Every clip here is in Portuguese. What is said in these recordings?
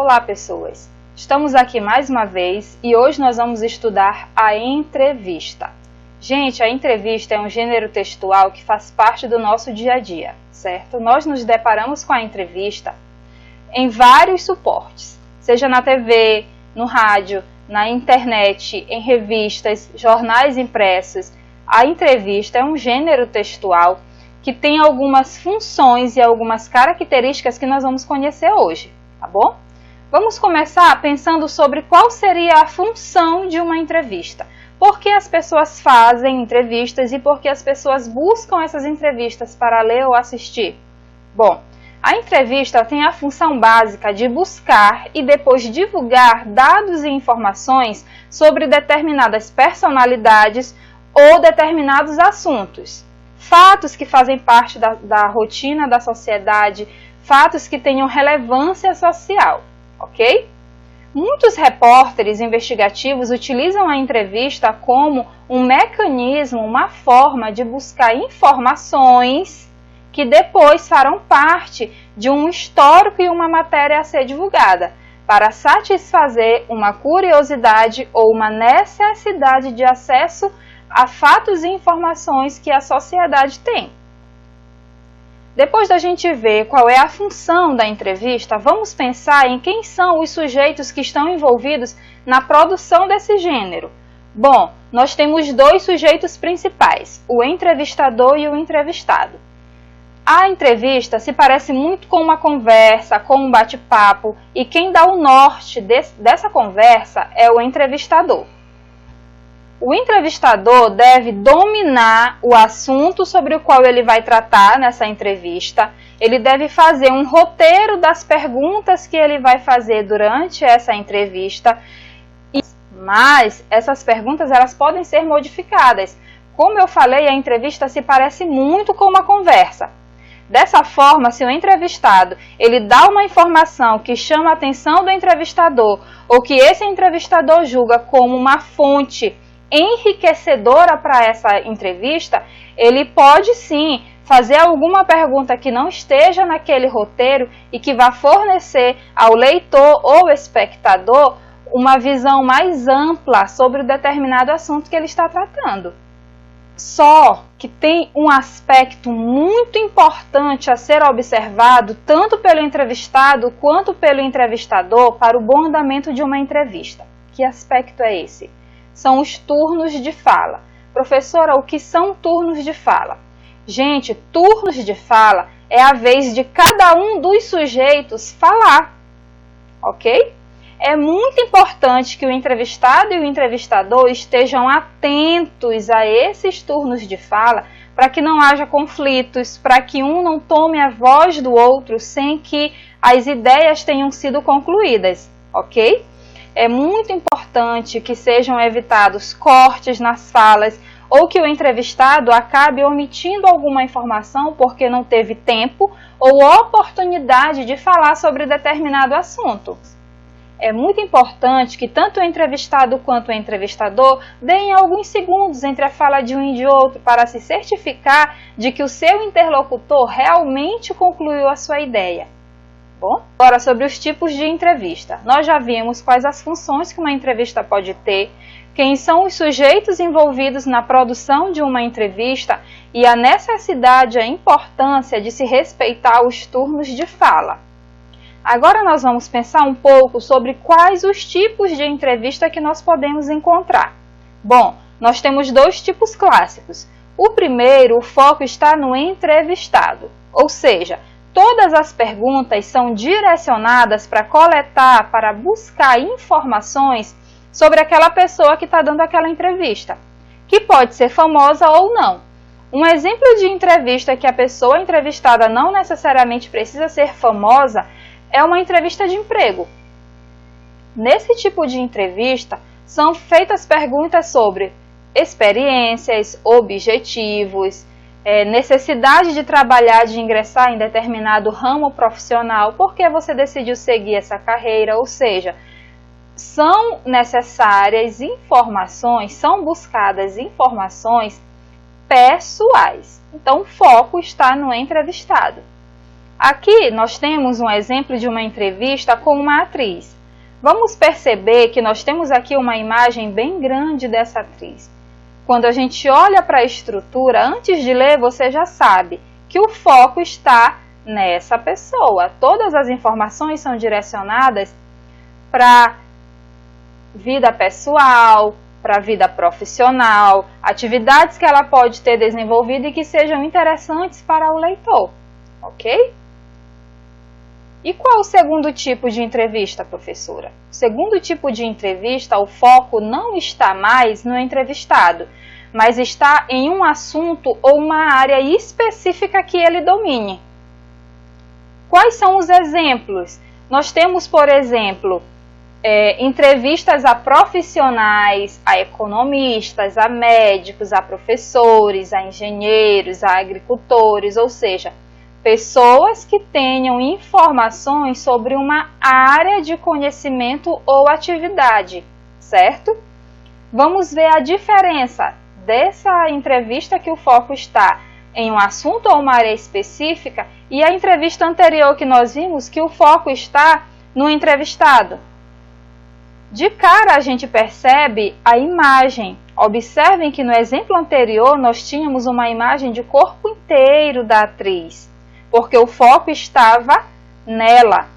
Olá, pessoas! Estamos aqui mais uma vez e hoje nós vamos estudar a entrevista. Gente, a entrevista é um gênero textual que faz parte do nosso dia a dia, certo? Nós nos deparamos com a entrevista em vários suportes, seja na TV, no rádio, na internet, em revistas, jornais impressos. A entrevista é um gênero textual que tem algumas funções e algumas características que nós vamos conhecer hoje, tá bom? Vamos começar pensando sobre qual seria a função de uma entrevista. Por que as pessoas fazem entrevistas e por que as pessoas buscam essas entrevistas para ler ou assistir? Bom, a entrevista tem a função básica de buscar e depois divulgar dados e informações sobre determinadas personalidades ou determinados assuntos. Fatos que fazem parte da rotina da sociedade, fatos que tenham relevância social, ok? Muitos repórteres investigativos utilizam a entrevista como um mecanismo, uma forma de buscar informações que depois farão parte de um histórico e uma matéria a ser divulgada, para satisfazer uma curiosidade ou uma necessidade de acesso a fatos e informações que a sociedade tem. Depois da gente ver qual é a função da entrevista, vamos pensar em quem são os sujeitos que estão envolvidos na produção desse gênero. Bom, nós temos dois sujeitos principais, o entrevistador e o entrevistado. A entrevista se parece muito com uma conversa, com um bate-papo, e quem dá o norte dessa conversa é o entrevistador. O entrevistador deve dominar o assunto sobre o qual ele vai tratar nessa entrevista. Ele deve fazer um roteiro das perguntas que ele vai fazer durante essa entrevista. Mas essas perguntas elas podem ser modificadas. Como eu falei, a entrevista se parece muito com uma conversa. Dessa forma, se o entrevistado ele dá uma informação que chama a atenção do entrevistador ou que esse entrevistador julga como uma fonte enriquecedora para essa entrevista, ele pode sim fazer alguma pergunta que não esteja naquele roteiro e que vá fornecer ao leitor ou espectador uma visão mais ampla sobre o determinado assunto que ele está tratando. Só que tem um aspecto muito importante a ser observado tanto pelo entrevistado quanto pelo entrevistador para o bom andamento de uma entrevista. Que aspecto é esse? São os turnos de fala. Professora, o que são turnos de fala? Gente, turnos de fala é a vez de cada um dos sujeitos falar, ok? É muito importante que o entrevistado e o entrevistador estejam atentos a esses turnos de fala para que não haja conflitos, para que um não tome a voz do outro sem que as ideias tenham sido concluídas, ok? É muito importante que sejam evitados cortes nas falas ou que o entrevistado acabe omitindo alguma informação porque não teve tempo ou oportunidade de falar sobre determinado assunto. É muito importante que tanto o entrevistado quanto o entrevistador deem alguns segundos entre a fala de um e de outro para se certificar de que o seu interlocutor realmente concluiu a sua ideia. Bom, agora sobre os tipos de entrevista. Nós já vimos quais as funções que uma entrevista pode ter, quem são os sujeitos envolvidos na produção de uma entrevista e a necessidade e a importância de se respeitar os turnos de fala. Agora nós vamos pensar um pouco sobre quais os tipos de entrevista que nós podemos encontrar. Bom, nós temos dois tipos clássicos. O primeiro, o foco está no entrevistado, ou seja, todas as perguntas são direcionadas para coletar, para buscar informações sobre aquela pessoa que está dando aquela entrevista, que pode ser famosa ou não. Um exemplo de entrevista que a pessoa entrevistada não necessariamente precisa ser famosa é uma entrevista de emprego. Nesse tipo de entrevista, são feitas perguntas sobre experiências, objetivos, necessidade de trabalhar, de ingressar em determinado ramo profissional, por que você decidiu seguir essa carreira, ou seja, são necessárias informações, são buscadas informações pessoais. Então, o foco está no entrevistado. Aqui nós temos um exemplo de uma entrevista com uma atriz. Vamos perceber que nós temos aqui uma imagem bem grande dessa atriz. Quando a gente olha para a estrutura, antes de ler, você já sabe que o foco está nessa pessoa. Todas as informações são direcionadas para vida pessoal, para vida profissional, atividades que ela pode ter desenvolvido e que sejam interessantes para o leitor, ok? E qual o segundo tipo de entrevista, professora? O segundo tipo de entrevista, o foco não está mais no entrevistado, mas está em um assunto ou uma área específica que ele domine. Quais são os exemplos? Nós temos, por exemplo, entrevistas a profissionais, a economistas, a médicos, a professores, a engenheiros, a agricultores, ou seja, pessoas que tenham informações sobre uma área de conhecimento ou atividade, certo? Vamos ver a diferença dessa entrevista que o foco está em um assunto ou uma área específica e a entrevista anterior que nós vimos que o foco está no entrevistado. De cara a gente percebe a imagem. Observem que no exemplo anterior nós tínhamos uma imagem de corpo inteiro da atriz, porque o foco estava nela.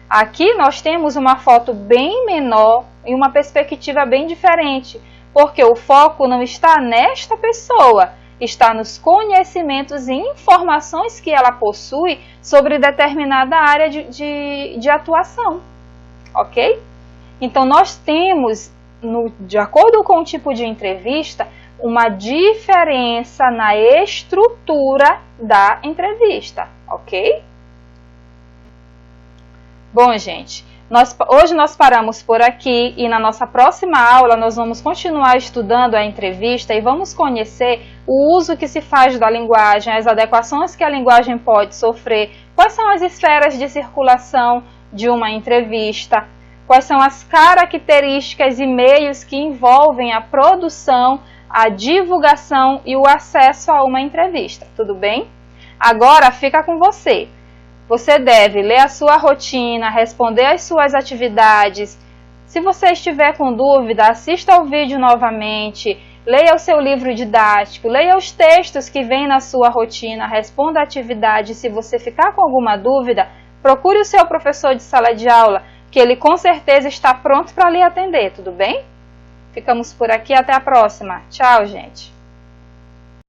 Aqui nós temos uma foto bem menor e uma perspectiva bem diferente, porque o foco não está nesta pessoa, está nos conhecimentos e informações que ela possui sobre determinada área de atuação, ok? Então nós temos, de acordo com o tipo de entrevista, uma diferença na estrutura da entrevista, ok? Bom, gente, hoje nós paramos por aqui e na nossa próxima aula nós vamos continuar estudando a entrevista e vamos conhecer o uso que se faz da linguagem, as adequações que a linguagem pode sofrer, quais são as esferas de circulação de uma entrevista, quais são as características e meios que envolvem a produção, a divulgação e o acesso a uma entrevista, tudo bem? Agora fica com você. Você deve ler a sua rotina, responder às suas atividades. Se você estiver com dúvida, assista ao vídeo novamente, leia o seu livro didático, leia os textos que vêm na sua rotina, responda a atividade. Se você ficar com alguma dúvida, procure o seu professor de sala de aula, que ele com certeza está pronto para lhe atender, tudo bem? Ficamos por aqui, até a próxima. Tchau, gente!